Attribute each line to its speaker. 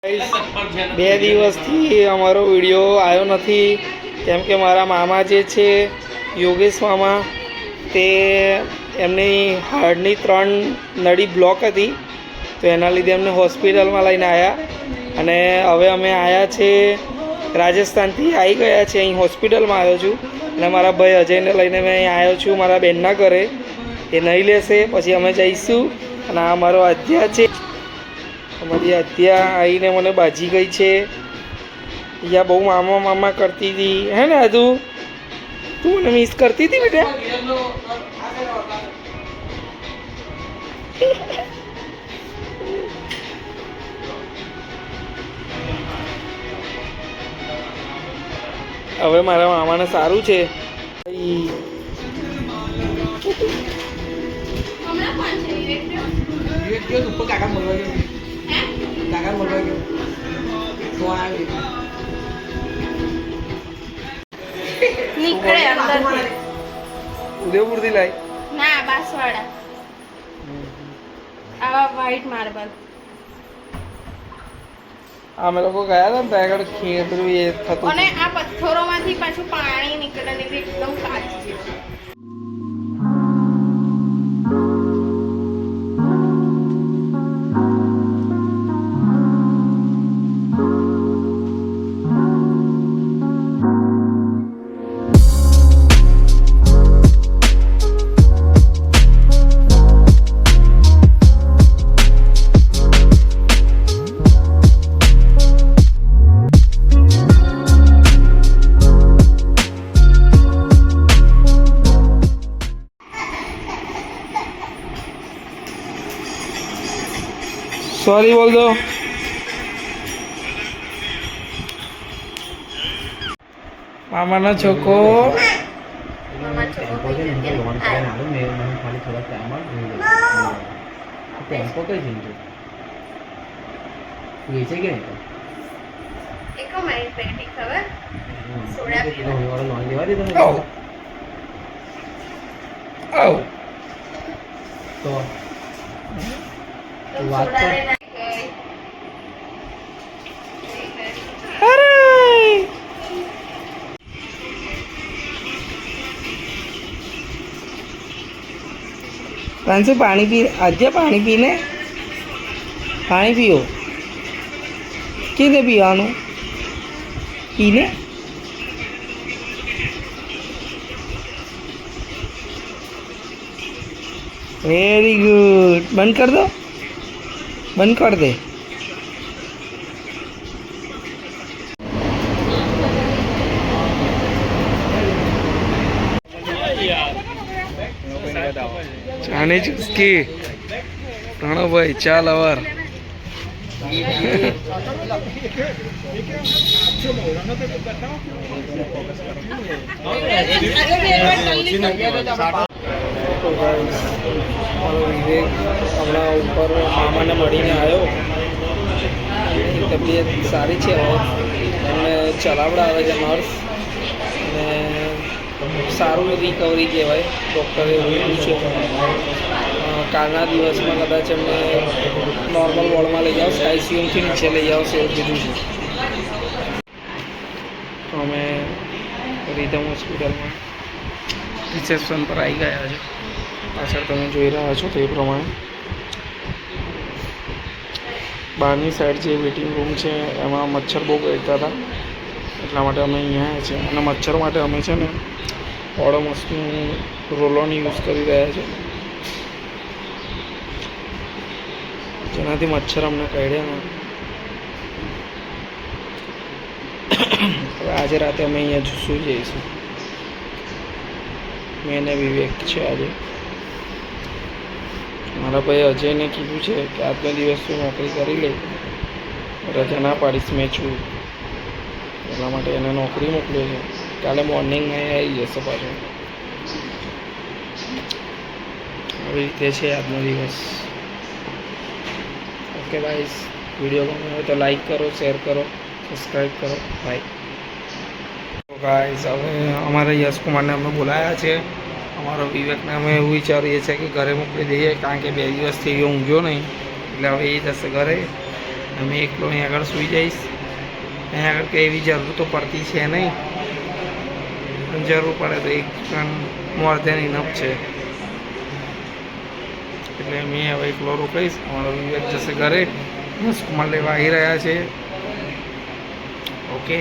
Speaker 1: બે દિવસથી અમારો વિડીયો આવ્યો નથી કેમ કે મારા મામા જે છે યોગેશ મામા તે એમની હાર્ટની 3 નળી બ્લોક હતી તો એના લીધે એમને હોસ્પિટલમાં લઈને આવ્યા અને હવે અમે આવ્યા છે રાજસ્થાનથી આવી ગયા છે અહીં હોસ્પિટલમાં આવ્યો છું અને મારા ભાઈ અજયને લઈને મેં અહીં આવ્યો છું મારા બહેનના ઘરે એ નહીં લેશે પછી અમે જઈશું અને આ મારો અધ્યા છે અમારી અત્યા આવીને મને બાજી ગઈ છે યા બહુ મામા મામા કરતી હતી હે ને હજુ તું મને મિસ કરતી હતી બેટા હવે મારા મામાને સારું છે
Speaker 2: નીકળે અંદર
Speaker 1: ઉદયપુર થી લાઈ
Speaker 2: ના બાસવાડા આવા વ્હાઈટ માર્બલ
Speaker 1: અમે લોકો ગયા હતા ને ત્યાં આગળ ખેતરું એ થતું
Speaker 2: અને આ પથ્થરોમાંથી પાછું પાણી નીકળે ને એકદમ કાચી જેવું
Speaker 1: सॉरी बोल दो मामा ना छोको
Speaker 2: મામા છોકરો એક મારી પેટી ખબર સોડા પીવા
Speaker 1: तो
Speaker 2: તો સોડા લેના ગઈ
Speaker 1: प्रांशु पानी पी आज पानी पीने पानी पियो कितने पीवा पीने वेरी गुड बंद कर दो बंद कर दे जाने चुस्की प्रणव भाई चाल अवर વિવેક હમણાં ઉપર મામાને મળીને આવ્યો તબિયત સારી છે એમને ચલાવડાવે છે નર્સ અને સારું રિકવરી કહેવાય ડૉક્ટરે એવું કીધું છે કાલના દિવસમાં કદાચ એમને નોર્મલ વોર્ડમાં લઈ આવશે આઈસીયુથી નીચે લઈ આવશે એવું કીધું છે તો અમે રીધમ હોસ્પિટલમાં રિસેપ્શન પર આવી ગયા છે પાછળ તમે જોઈ રહ્યા છો તે પ્રમાણે બહારની સાઈડ જે વેઇટિંગ રૂમ છે એમાં મચ્છર બહુ કરતા હતા એટલા માટે અમે અહીંયા આવ્યા છીએ અને મચ્છર માટે અમે છે ને ઓડોમોસનું રોલોન યુઝ કરી રહ્યા છે જેનાથી મચ્છર અમને કરડ્યા ને હવે આજે રાતે અમે અહીંયા સૂઈ જઈશું મેં એને વિવેક છે આજે મારા ભાઈ અજયને કીધું છે કે આજનો દિવસ તું નોકરી કરી લે રજા ના પાડીશ મેં છું એટલા માટે એને નોકરી મોકલ્યો છે કાલે મોર્નિંગમાં આવી જશે પાછો આવી રીતે છે આજનો દિવસ ઓકે ગાઈસ વિડીયો ગમ્યો હોય તો લાઈક કરો શેર કરો સબસ્ક્રાઈબ કરો બાય ગાઈસ હવે અમારા યશકુમારને અમે બોલાયા છે અમારો વિવેકને અમે એવું વિચારીએ છીએ કે ઘરે મોકલી દઈએ કારણ કે 2 દિવસથી ઊંઘ્યો નહીં એટલે હવે એ જશે ઘરે અમે એકલો અહીં આગળ સૂઈ જઈશ. અહીં આગળ કંઈ એવી જરૂર તો પડતી છે નહીં, પણ જરૂર પડે તો એક પણ મોર દેન ઇનફ છે. એટલે મેં હવે એકલો રોકાઈશ. અમારો વિવેક જશે ઘરે, સ્કૂલમાં લેવા આવી રહ્યા છે. ઓકે.